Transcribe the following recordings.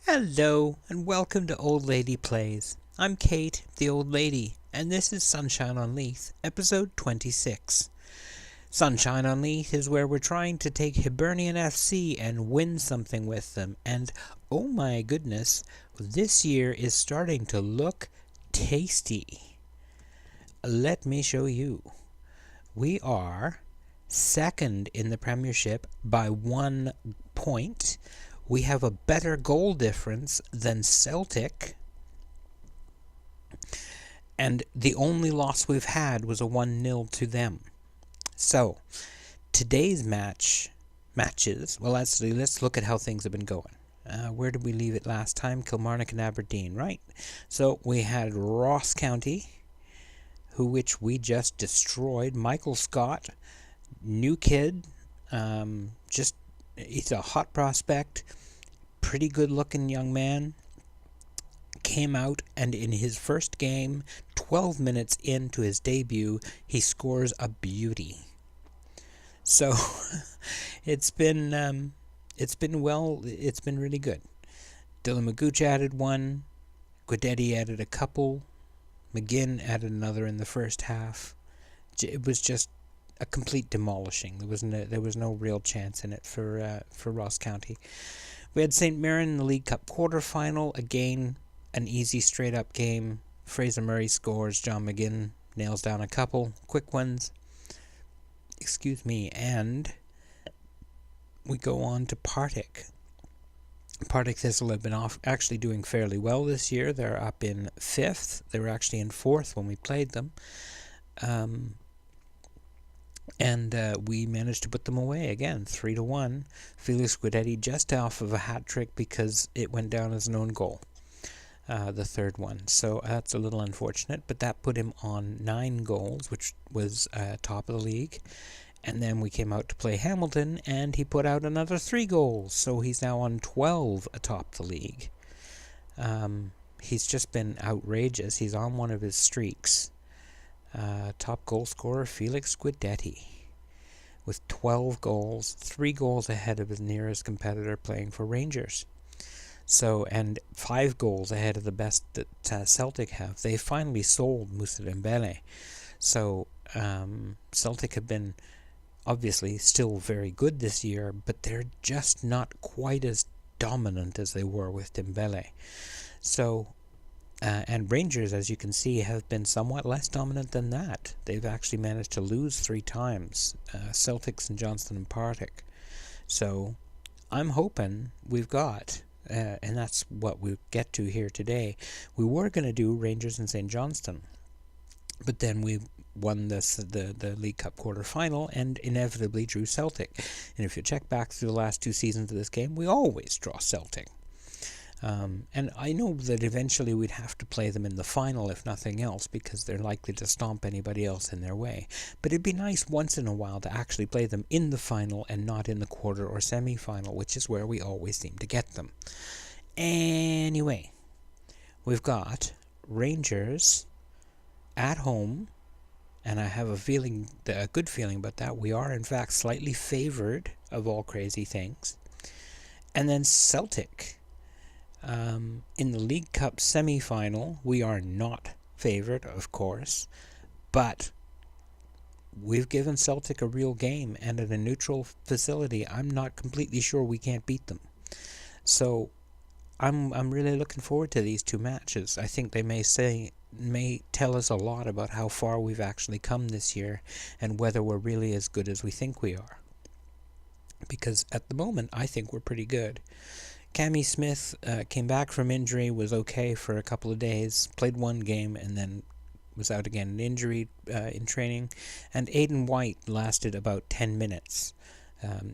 Hello, and welcome to Old Lady Plays. I'm Kate, the Old Lady, and this is Sunshine on Leith, episode 26. Sunshine on Leith is where we're trying to take Hibernian FC and win something with them, and oh my goodness, this year is starting to look tasty. Let me show you. We are second in the Premiership by 1 point. We have a better goal difference than Celtic. And the only loss we've had was a 1-0 to them. So, today's matches, well, let's look at how things have been going. Where did we leave it last time? Kilmarnock and Aberdeen, right? So, we had Ross County, which we just destroyed. Michael Scott, new kid, he's a hot prospect, pretty good looking young man, came out and in his first game, 12 minutes into his debut, he scores a beauty. So it's been really good. Dylan Magooch added one, Guidetti added a couple, McGinn added another in the first half. It was just a complete demolishing. There was no real chance in it for Ross County. We had St. Mirren in the League Cup quarterfinal. Again, an easy straight-up game. Fraser Murray scores. John McGinn nails down a couple quick ones. And we go on to Partick. Partick Thistle have been actually doing fairly well this year. They're up in 5th. They were actually in 4th when we played them. And we managed to put them away again, 3-1. Felix Guidetti just off of a hat trick because it went down as an own goal, the third one. So that's a little unfortunate, but that put him on 9 goals, which was top of the league. And then we came out to play Hamilton, and he put out another 3 goals. So he's now on 12 atop the league. He's just been outrageous. He's on one of his streaks. Top goal scorer Felix Guidetti with 12 goals, 3 goals ahead of his nearest competitor playing for Rangers. So, and 5 goals ahead of the best that Celtic have. They finally sold Moussa Dembele. So Celtic have been obviously still very good this year, but they're just not quite as dominant as they were with Dembele. So and Rangers, as you can see, have been somewhat less dominant than that. They've actually managed to lose 3 times, Celtics and Johnstone and Partick. So I'm hoping we've got, and that's what we'll get to here today. We were going to do Rangers and St. Johnstone, but then we won the League Cup quarter-final and inevitably drew Celtic. And if you check back through the last 2 seasons of this game, we always draw Celtic. And I know that eventually we'd have to play them in the final if nothing else, because they're likely to stomp anybody else in their way. But it'd be nice once in a while to actually play them in the final and not in the quarter or semi-final, which is where we always seem to get them. Anyway, we've got Rangers at home, and I have a good feeling about that. We are in fact slightly favoured of all crazy things. And then Celtic. In the League Cup semi-final, we are not favoured, of course, but we've given Celtic a real game, and at a neutral facility, I'm not completely sure we can't beat them. So I'm really looking forward to these 2 matches. I think they may tell us a lot about how far we've actually come this year and whether we're really as good as we think we are. Because at the moment, I think we're pretty good. Cammy Smith came back from injury, was okay for a couple of days, played 1 game, and then was out again in injury in training. And Aidan White lasted about 10 minutes.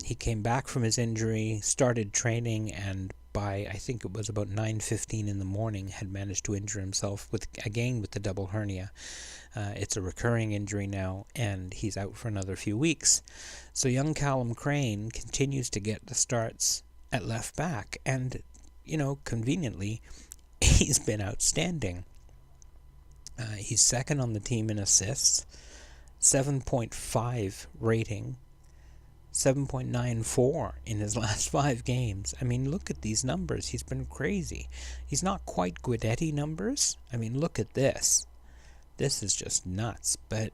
He came back from his injury, started training, and by, I think it was about 9:15 in the morning, had managed to injure himself with the double hernia. It's a recurring injury now, and he's out for another few weeks. So young Callum Crane continues to get the starts at left back, and conveniently he's been outstanding. He's second on the team in assists, 7.5 rating, 7.94 in his last 5 games. I mean, look at these numbers. He's been crazy. He's not quite Guidetti numbers. I mean, look at this. This is just nuts, but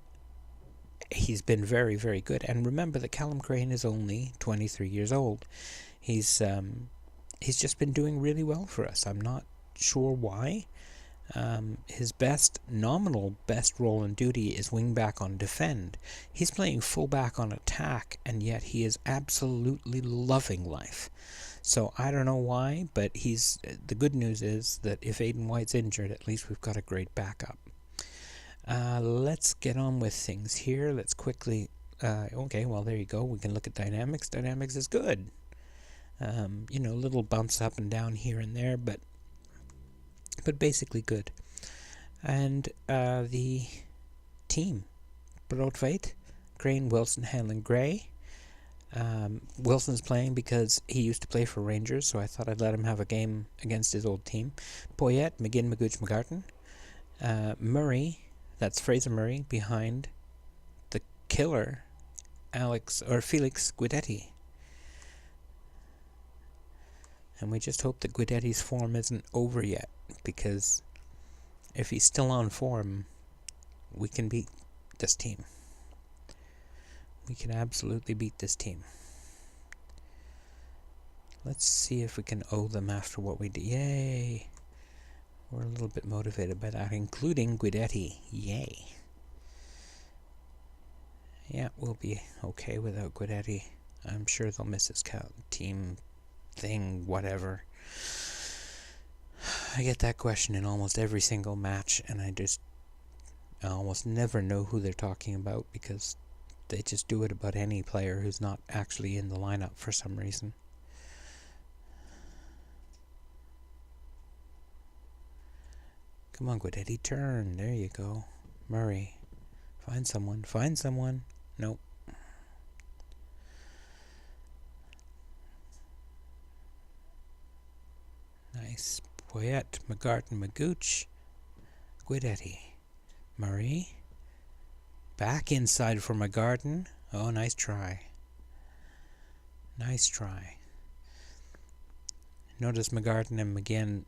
he's been very, very good. And remember that Callum Crane is only 23 years old. He's just been doing really well for us. I'm not sure why. His nominal best role and duty is wing back on defend. He's playing full back on attack, and yet he is absolutely loving life. So I don't know why, but the good news is that if Aiden White's injured, at least we've got a great backup. Let's get on with things here. Let's quickly... okay, well, there you go. We can look at dynamics. Dynamics is good. Little bumps up and down here and there, but basically good. And the team: Broadweight, Crane, Wilson, Hanlon, Gray. Wilson's playing because he used to play for Rangers, so I thought I'd let him have a game against his old team. Poyet, McGinn, Magooch, McGarten. Murray, that's Fraser Murray, behind the killer Felix Guidetti. And we just hope that Guidetti's form isn't over yet, because if he's still on form, we can beat this team. We can absolutely beat this team. Let's see if we can owe them after what we did. Yay! We're a little bit motivated by that, including Guidetti. Yay! Yeah, we'll be okay without Guidetti. I'm sure they'll miss his team thing, whatever. I get that question in almost every single match, and I almost never know who they're talking about, because they just do it about any player who's not actually in the lineup for some reason. Come on, Guidetti, turn. There you go. Murray. Find someone. Find someone. Nope. Nice. Poyet, McGarten, Magooch, Guidetti. Murray. Back inside for McGarten. Oh, nice try. Nice try. Notice McGarten and McGinn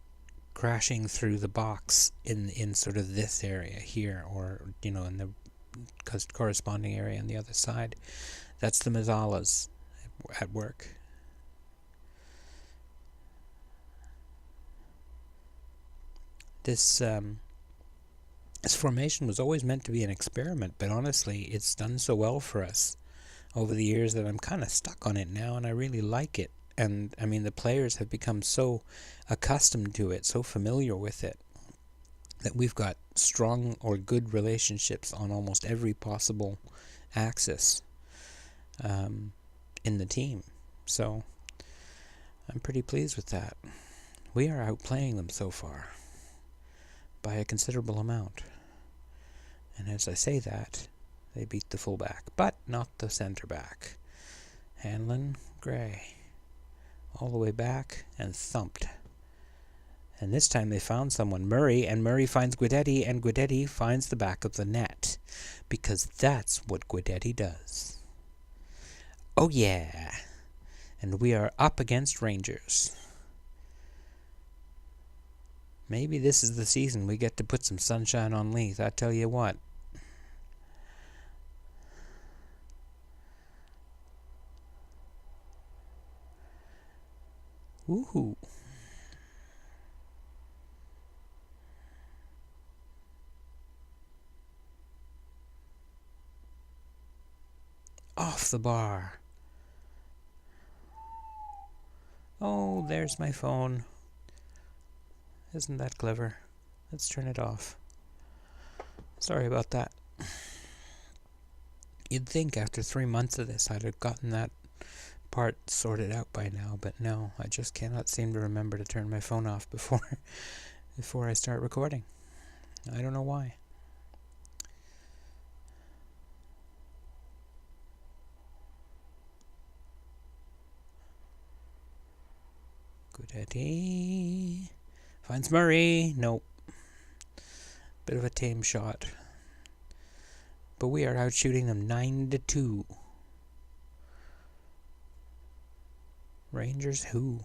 crashing through the box in sort of this area here, or, in the corresponding area on the other side. That's the Mazzalas at work. This formation was always meant to be an experiment, but honestly, it's done so well for us over the years that I'm kind of stuck on it now, and I really like it. And, I mean, the players have become so accustomed to it, so familiar with it, that we've got strong or good relationships on almost every possible axis in the team. So, I'm pretty pleased with that. We are outplaying them so far by a considerable amount. And as I say that, they beat the fullback, but not the center back. Hanlon, Gray, all the way back and thumped. And this time they found someone, Murray, and Murray finds Guidetti, and Guidetti finds the back of the net, because that's what Guidetti does. Oh yeah! And we are up against Rangers. Maybe this is the season we get to put some sunshine on Leith, I tell you what. Woohoo! Off the bar. Oh, there's my phone. Isn't that clever? Let's turn it off. Sorry about that. You'd think after 3 months of this I'd have gotten that part sorted out by now, but no, I just cannot seem to remember to turn my phone off before I start recording. I don't know why. Guidetti finds Murray. Nope. Bit of a tame shot. But we are out shooting them 9-2. Rangers who?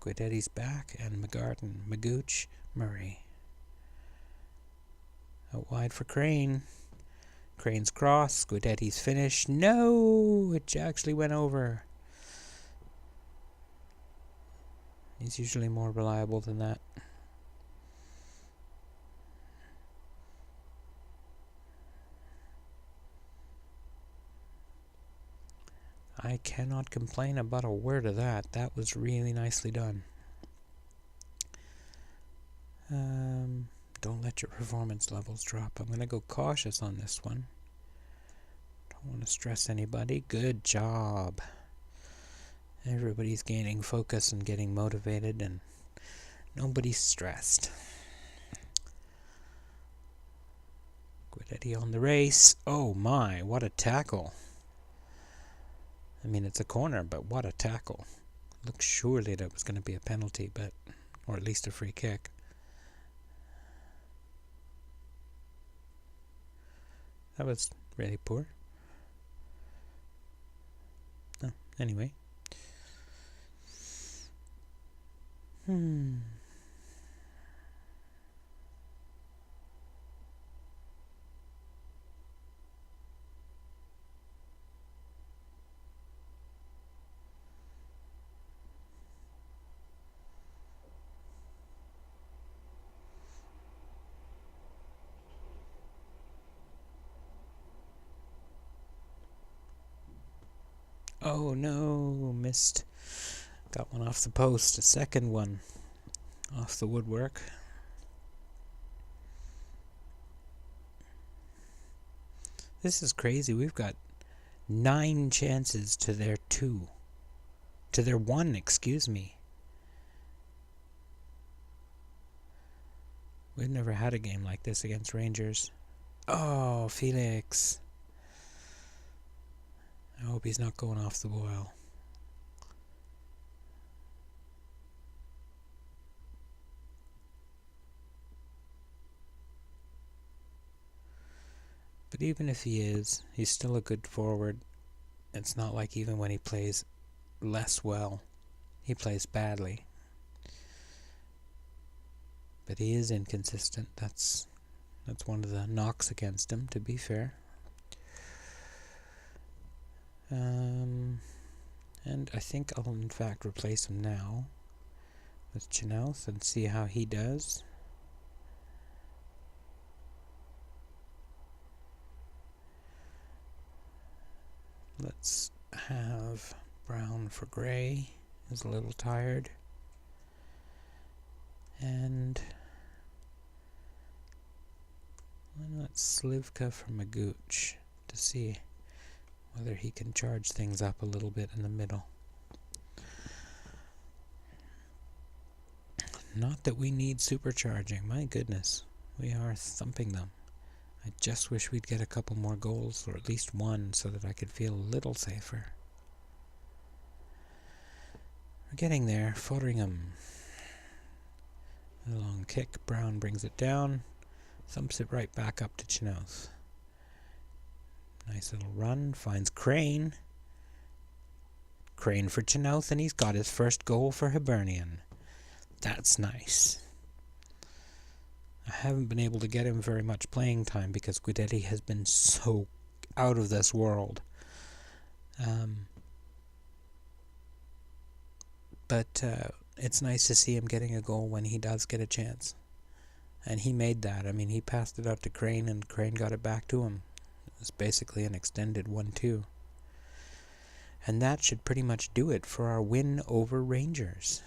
Guidetti's back, and McGarten, Magooch, Murray. Out wide for Crane. Crane's cross, Guidetti's finish. No! It actually went over. He's usually more reliable than that. I cannot complain about a word of that. That was really nicely done. Don't let your performance levels drop. I'm going to go cautious on this one. Don't want to stress anybody. Good job. Everybody's gaining focus and getting motivated, and nobody's stressed. Guidetti on the race. Oh my, what a tackle. I mean, it's a corner, but what a tackle. Looked surely that was going to be a penalty, but or at least a free kick. That was really poor. Oh, anyway. Oh no, missed. Got one off the post, a second one off the woodwork. This is crazy. We've got 9 chances to their 2. To their 1, excuse me. We've never had a game like this against Rangers. Oh, Felix. I hope he's not going off the boil. But even if he is, he's still a good forward. It's not like even when he plays less well, he plays badly. But he is inconsistent. That's one of the knocks against him, to be fair. And I think I'll in fact replace him now with Chinouth and see how he does. Let's have Brown for Gray. He's a little tired. And why not Slivka for Magooch to see whether he can charge things up a little bit in the middle. Not that we need supercharging, my goodness. We are thumping them. I just wish we'd get a couple more goals, or at least one, so that I could feel a little safer. We're getting there. Foderingham. A long kick. Brown brings it down. Thumps it right back up to Chinouth. Nice little run. Finds Crane. Crane for Chinouth, and he's got his first goal for Hibernian. That's nice. I haven't been able to get him very much playing time because Guidetti has been so out of this world. But it's nice to see him getting a goal when he does get a chance. And he made that. I mean, he passed it out to Crane, and Crane got it back to him. It was basically an extended 1-2. And that should pretty much do it for our win over Rangers.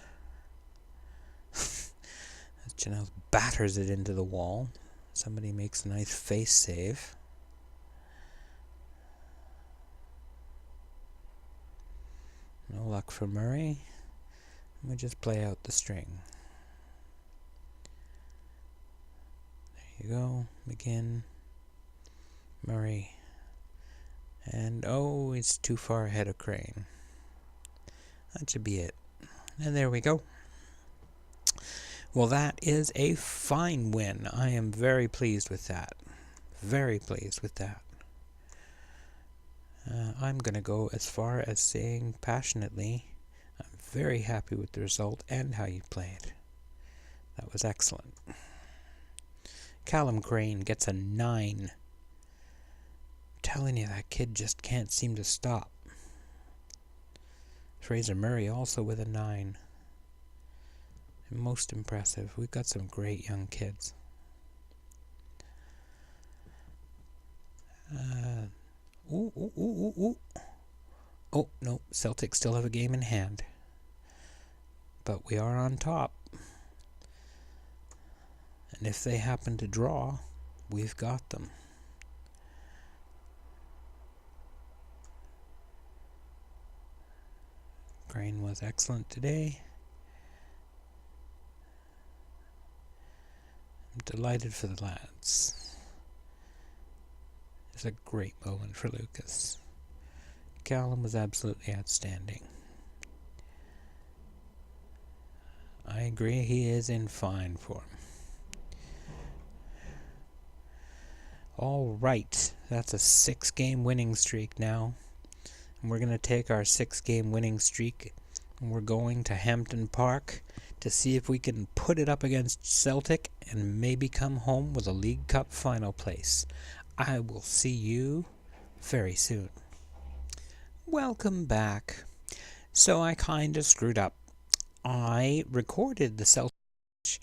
Janelle batters it into the wall. Somebody makes a nice face save. No luck for Murray. Let me just play out the string. There you go. Begin. Murray. And oh, it's too far ahead of Crane. That should be it. And there we go. Well, that is a fine win. I am very pleased with that. Very pleased with that. I'm going to go as far as saying passionately, I'm very happy with the result and how you played. That was excellent. Callum Crane gets a 9. Telling you, that kid just can't seem to stop. Fraser Murray also with a 9. Most impressive. We've got some great young kids. Oh, no, Celtic still have a game in hand. But we are on top. And if they happen to draw, we've got them. Crane was excellent today. I'm delighted for the lads. It's a great moment for Lucas. Callum was absolutely outstanding. I agree, he is in fine form. Alright, that's a 6-game winning streak now. And we're going to take our 6-game winning streak and we're going to Hampton Park to see if we can put it up against Celtic and maybe come home with a League Cup final place. I will see you very soon. Welcome back. So I kind of screwed up. I recorded the Celtic match,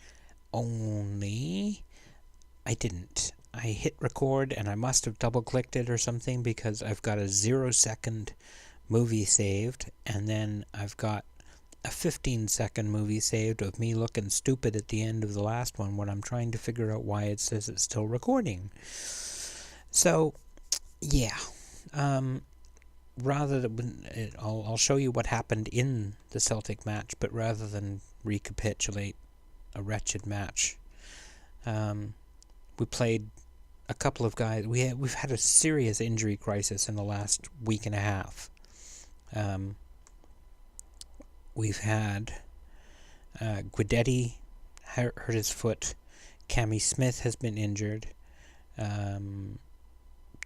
only I didn't. I hit record and I must have double clicked it or something because I've got a 0-second movie saved and then I've got a 15-second movie saved of me looking stupid at the end of the last one when I'm trying to figure out why it says it's still recording. So, yeah. Rather than I'll show you what happened in the Celtic match, but rather than recapitulate a wretched match, we played a couple of guys. We've had a serious injury crisis in the last week and a half. We've had Guidetti hurt his foot. Cammy Smith has been injured.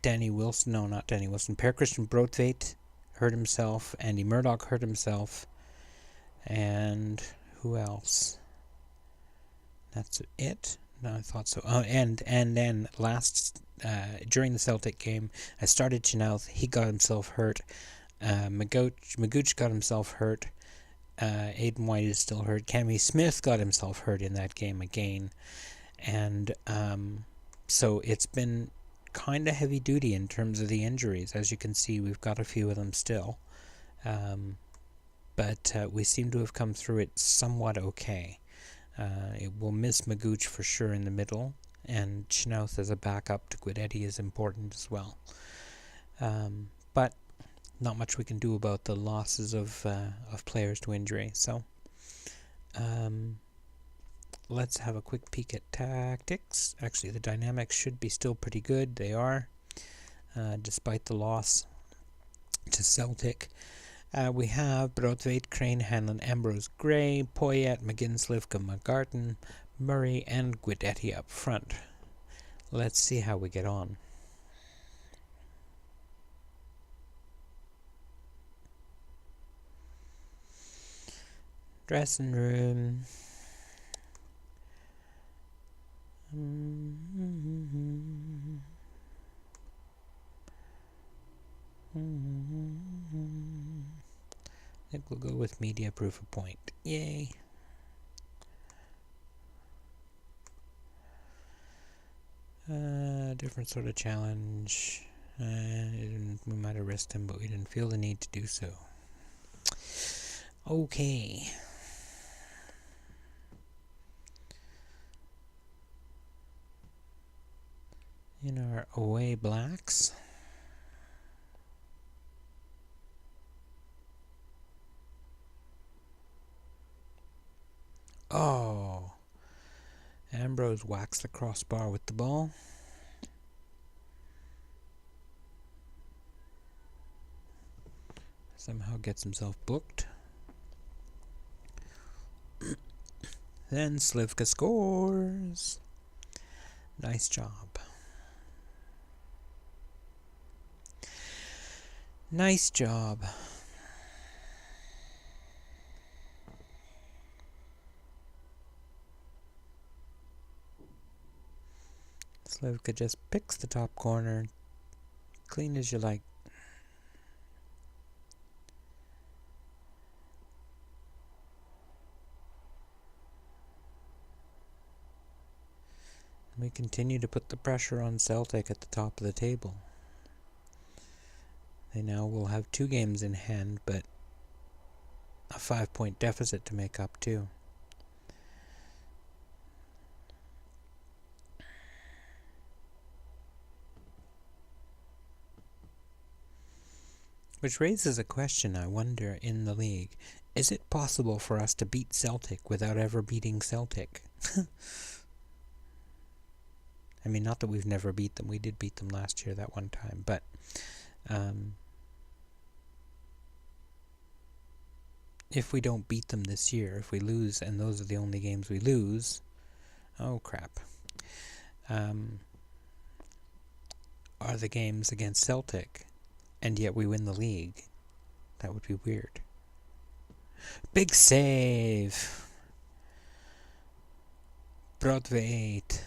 Danny Wilson, no, not Danny Wilson. Per Christian Broadveit hurt himself. Andy Murdoch hurt himself. And who else? That's it? No, I thought so. Oh, and then during the Celtic game, I started Chenoweth. He got himself hurt. Magooch got himself hurt. Aiden White is still hurt. Cammy Smith got himself hurt in that game again. And so it's been kind of heavy duty in terms of the injuries. As you can see, we've got a few of them still. But we seem to have come through it somewhat okay. It will miss Magooch for sure in the middle, and Chenoweth as a backup to Guidetti is important as well. But not much we can do about the losses of players to injury. So let's have a quick peek at tactics. Actually, the dynamics should be still pretty good. They are, despite the loss to Celtic. We have Broadveit, Crane, Hanlon, Ambrose, Gray, Poyet, McGinn, Slivka, McGarten, Murray, and Guidetti up front. Let's see how we get on. Dressing room. I think we'll go with media proof of point. Yay. Different sort of challenge. We might have risked him, but we didn't feel the need to do so. Okay. In our away blacks. Oh. Ambrose whacks the crossbar with the ball. Somehow gets himself booked. Then Slivka scores. Nice job. Nice job. Slivka just picks the top corner, clean as you like. We continue to put the pressure on Celtic at the top of the table. They now will have 2 games in hand, but a 5-point deficit to make up too. Which raises a question, I wonder, in the league. Is it possible for us to beat Celtic without ever beating Celtic? I mean, not that we've never beat them. We did beat them last year that one time, but if we don't beat them this year, if we lose, and those are the only games we lose, oh crap. Are the games against Celtic, and yet we win the league? That would be weird. Big save! Broadweight.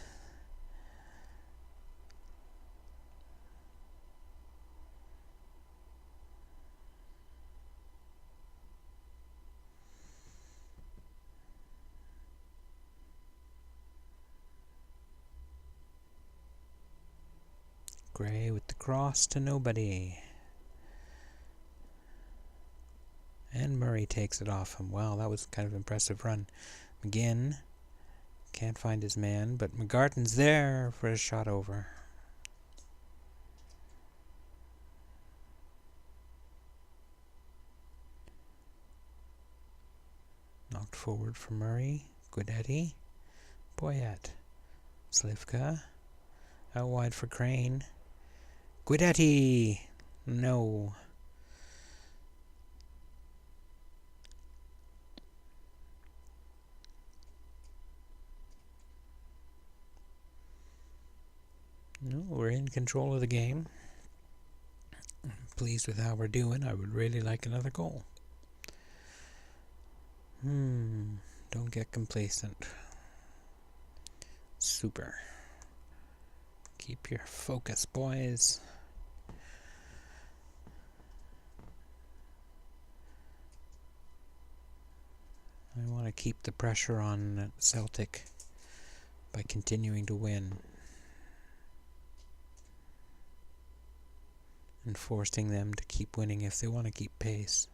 Gray with the cross to nobody. And Murray takes it off him. Wow, that was kind of an impressive run. McGinn can't find his man, but McGarten's there for a shot over. Knocked forward for Murray. Guidetti. Boyette. Slivka. Out wide for Crane. Guidetti! No. No, we're in control of the game. I'm pleased with how we're doing. I would really like another goal. Don't get complacent. Super. Keep your focus, boys. I want to keep the pressure on Celtic by continuing to win and forcing them to keep winning if they want to keep pace.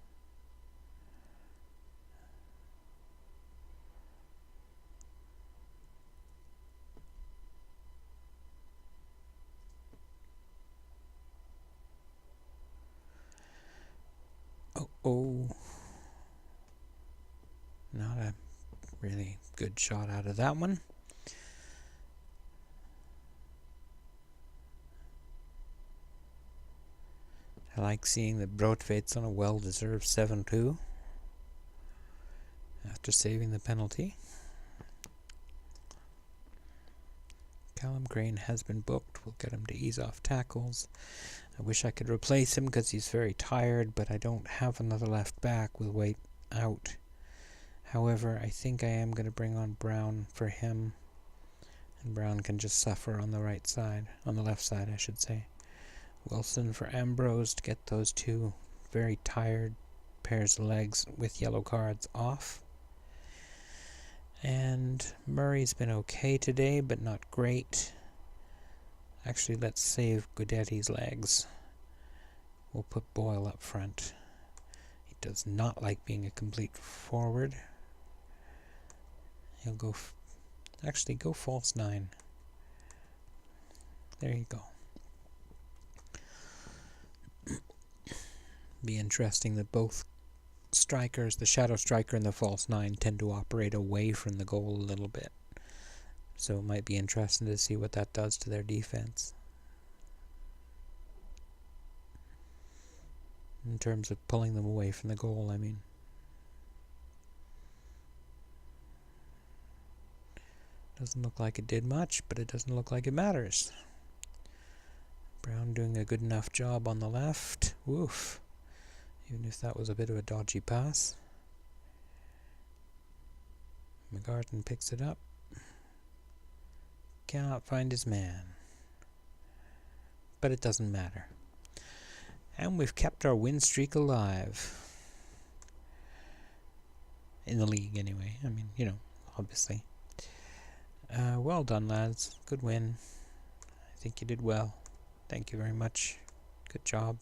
Oh. Not a really good shot out of that one. I like seeing that Broadveit's on a well-deserved 7-2 after saving the penalty. Callum Crane has been booked. We'll get him to ease off tackles. I wish I could replace him because he's very tired, but I don't have another left back with Waite out. However, I think I am going to bring on Brown for him, and Brown can just suffer on the right side, on the left side I should say. Wilson for Ambrose to get those 2 very tired pairs of legs with yellow cards off. And Murray's been okay today, but not great. Actually, let's save Guidetti's legs. We'll put Boyle up front. He does not like being a complete forward. He'll go... actually, go false 9. There you go. Be interesting that both strikers, the shadow striker and the false 9, tend to operate away from the goal a little bit. So it might be interesting to see what that does to their defense. In terms of pulling them away from the goal, I mean. Doesn't look like it did much, but it doesn't look like it matters. Brown doing a good enough job on the left. Woof. Even if that was a bit of a dodgy pass. McGarton picks it up. Cannot find his man. But it doesn't matter. And we've kept our win streak alive. In the league, anyway. I mean, you know, obviously. Well done, lads. Good win. I think you did well. Thank you very much. Good job.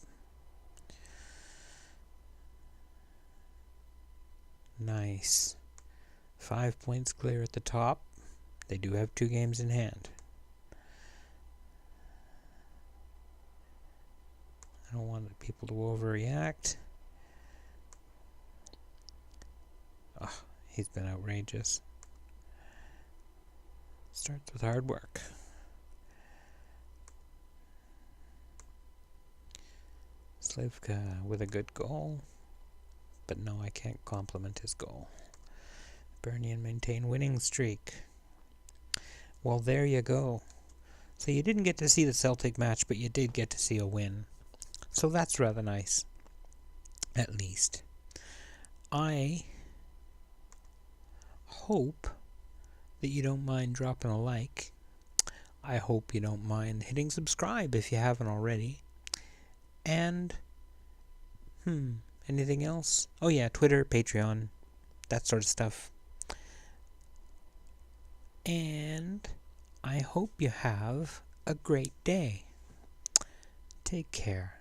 Nice. 5 points clear at the top. They do have 2 games in hand. I don't want people to overreact. Oh, he's been outrageous. Starts with hard work. Slivka with a good goal. But no, I can't compliment his goal. Bernian maintain winning streak. Well, there you go. So you didn't get to see the Celtic match, but you did get to see a win. So that's rather nice. At least. I hope that you don't mind dropping a like. I hope you don't mind hitting subscribe if you haven't already. And, anything else? Oh yeah, Twitter, Patreon, that sort of stuff. And I hope you have a great day. Take care.